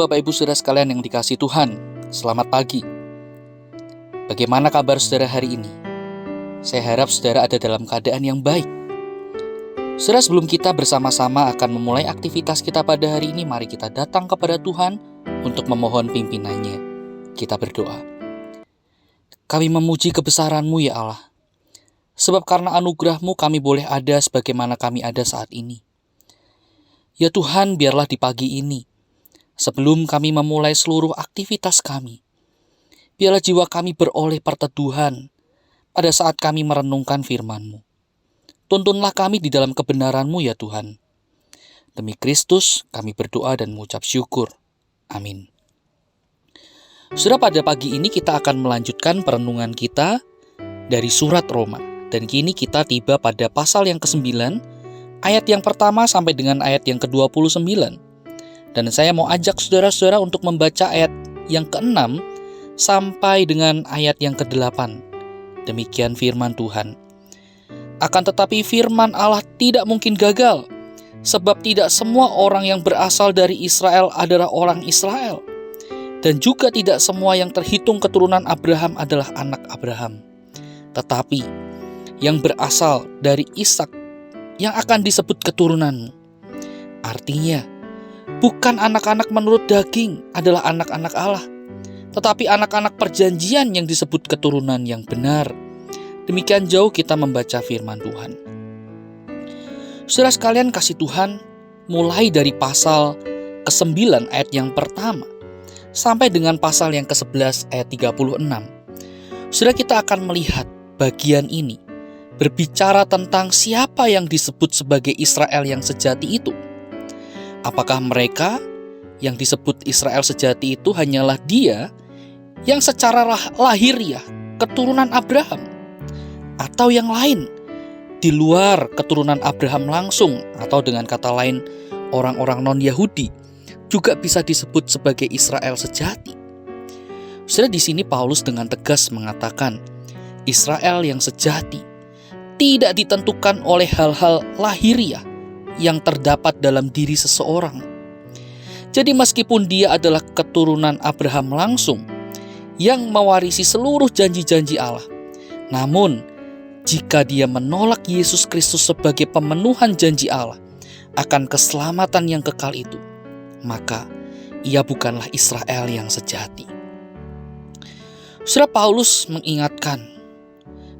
Bapak Ibu Saudara sekalian yang dikasihi Tuhan, selamat pagi. Bagaimana kabar saudara hari ini? Saya harap saudara ada dalam keadaan yang baik. Saudara, sebelum kita bersama-sama akan memulai aktivitas kita pada hari ini, mari kita datang kepada Tuhan untuk memohon pimpinannya. Kita berdoa. Kami memuji kebesaran-Mu ya Allah, sebab karena anugerah-Mu kami boleh ada sebagaimana kami ada saat ini. Ya Tuhan, biarlah di pagi ini, sebelum kami memulai seluruh aktivitas kami, biarlah jiwa kami beroleh perteduhan pada saat kami merenungkan firman-Mu. Tuntunlah kami di dalam kebenaran-Mu ya Tuhan. Demi Kristus kami berdoa dan mengucap syukur. Amin. Sudah pada pagi ini kita akan melanjutkan perenungan kita dari surat Roma. Dan kini kita tiba pada pasal yang ke-9, ayat yang pertama sampai dengan ayat yang ke-29. Dan saya mau ajak saudara-saudara untuk membaca ayat yang ke-6 sampai dengan ayat yang ke-8. Demikian firman Tuhan. Akan tetapi firman Allah tidak mungkin gagal, sebab tidak semua orang yang berasal dari Israel adalah orang Israel. Dan juga tidak semua yang terhitung keturunan Abraham adalah anak Abraham. Tetapi yang berasal dari Ishak yang akan disebut keturunanmu. Artinya, bukan anak-anak menurut daging adalah anak-anak Allah, tetapi anak-anak perjanjian yang disebut keturunan yang benar. Demikian jauh kita membaca firman Tuhan. Saudara sekalian kasih Tuhan, mulai dari pasal ke-9 ayat yang pertama sampai dengan pasal yang ke-11 ayat 36. Saudara, kita akan melihat bagian ini berbicara tentang siapa yang disebut sebagai Israel yang sejati itu. Apakah mereka yang disebut Israel sejati itu hanyalah dia yang secara lahiriah keturunan Abraham, atau yang lain di luar keturunan Abraham langsung, atau dengan kata lain orang-orang non-Yahudi juga bisa disebut sebagai Israel sejati. Sudah di sini Paulus dengan tegas mengatakan Israel yang sejati tidak ditentukan oleh hal-hal lahiriah yang terdapat dalam diri seseorang. Jadi meskipun dia adalah keturunan Abraham langsung yang mewarisi seluruh janji-janji Allah, namun jika dia menolak Yesus Kristus sebagai pemenuhan janji Allah akan keselamatan yang kekal itu, maka ia bukanlah Israel yang sejati. Saudara, Paulus mengingatkan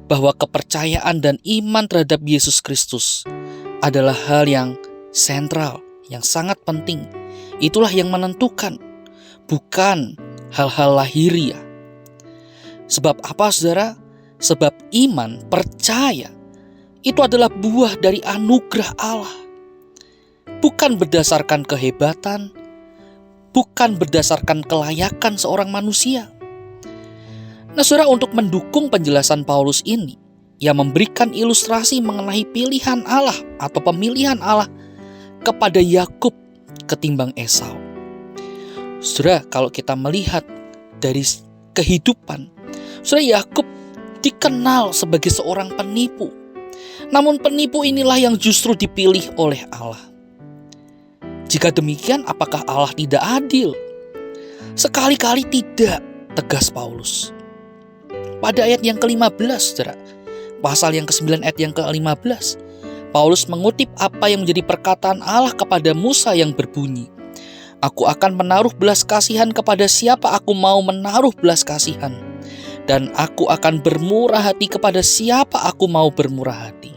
bahwa kepercayaan dan iman terhadap Yesus Kristus adalah hal yang sentral, yang sangat penting. Itulah yang menentukan, bukan hal-hal lahiriah. Sebab apa, saudara? Sebab iman, percaya, itu adalah buah dari anugerah Allah. Bukan berdasarkan kehebatan, bukan berdasarkan kelayakan seorang manusia. Nah, saudara, untuk mendukung penjelasan Paulus ini, ia memberikan ilustrasi mengenai pilihan Allah atau pemilihan Allah kepada Yakub ketimbang Esau. Saudara, kalau kita melihat dari kehidupan, saudara, Yakub dikenal sebagai seorang penipu. Namun penipu inilah yang justru dipilih oleh Allah. Jika demikian, apakah Allah tidak adil? Sekali-kali tidak, tegas Paulus. Pada ayat yang ke-15, saudara, pasal yang ke-9 ayat yang ke-15, Paulus mengutip apa yang menjadi perkataan Allah kepada Musa yang berbunyi, "Aku akan menaruh belas kasihan kepada siapa aku mau menaruh belas kasihan, dan aku akan bermurah hati kepada siapa aku mau bermurah hati."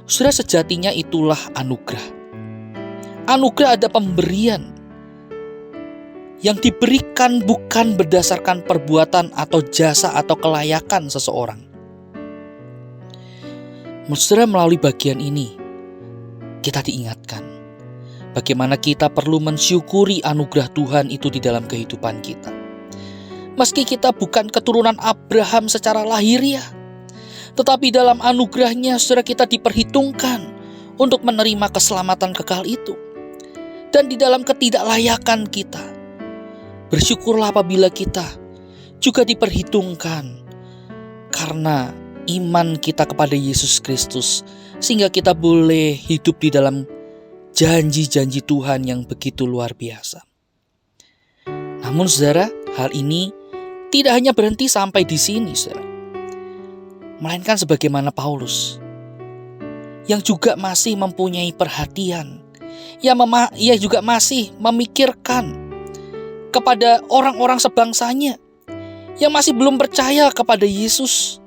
Saudara, sejatinya itulah anugerah. Anugerah ada pemberian yang diberikan bukan berdasarkan perbuatan atau jasa atau kelayakan seseorang. Saudara, melalui bagian ini kita diingatkan bagaimana kita perlu mensyukuri anugerah Tuhan itu di dalam kehidupan kita. Meski kita bukan keturunan Abraham secara lahiriah, tetapi dalam anugerahnya, saudara, kita diperhitungkan untuk menerima keselamatan kekal itu. Dan di dalam ketidaklayakan kita, bersyukurlah apabila kita juga diperhitungkan karena iman kita kepada Yesus Kristus, sehingga kita boleh hidup di dalam janji-janji Tuhan yang begitu luar biasa. Namun saudara, hal ini tidak hanya berhenti sampai di sini, saudara. Melainkan sebagaimana Paulus, yang juga masih mempunyai perhatian, ia juga masih memikirkan kepada orang-orang sebangsanya yang masih belum percaya kepada Yesus.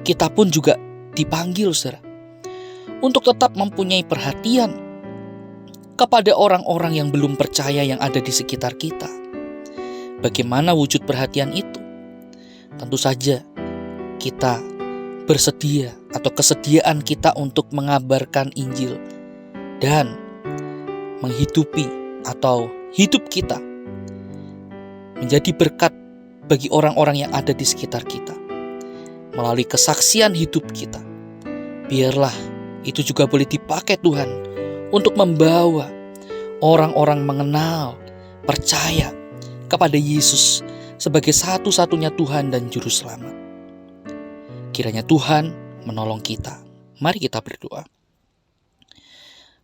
Kita pun juga dipanggil, saudara, untuk tetap mempunyai perhatian kepada orang-orang yang belum percaya yang ada di sekitar kita. Bagaimana wujud perhatian itu? Tentu saja kita bersedia atau kesediaan kita untuk mengabarkan Injil dan menghidupi atau hidup kita menjadi berkat bagi orang-orang yang ada di sekitar kita. Melalui kesaksian hidup kita, biarlah itu juga boleh dipakai Tuhan untuk membawa orang-orang mengenal, percaya kepada Yesus sebagai satu-satunya Tuhan dan Juru Selamat. Kiranya Tuhan menolong kita. Mari kita berdoa.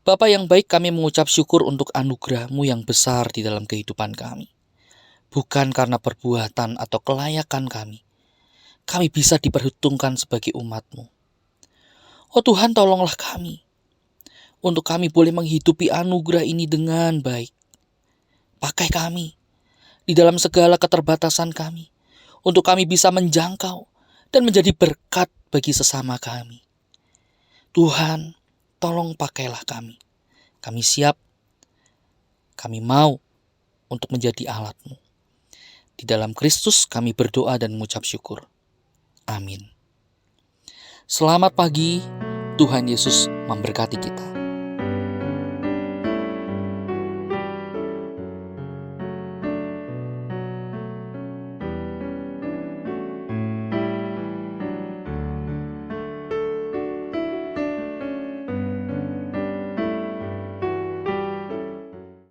Bapa yang baik, kami mengucap syukur untuk anugerah-Mu yang besar di dalam kehidupan kami. Bukan karena perbuatan atau kelayakan kami bisa diperhitungkan sebagai umat-Mu. Oh Tuhan, tolonglah kami, untuk kami boleh menghidupi anugerah ini dengan baik. Pakai kami di dalam segala keterbatasan kami, untuk kami bisa menjangkau dan menjadi berkat bagi sesama kami. Tuhan, tolong pakailah kami. Kami siap, kami mau untuk menjadi alat-Mu. Di dalam Kristus kami berdoa dan mengucap syukur. Amin. Selamat pagi, Tuhan Yesus memberkati kita.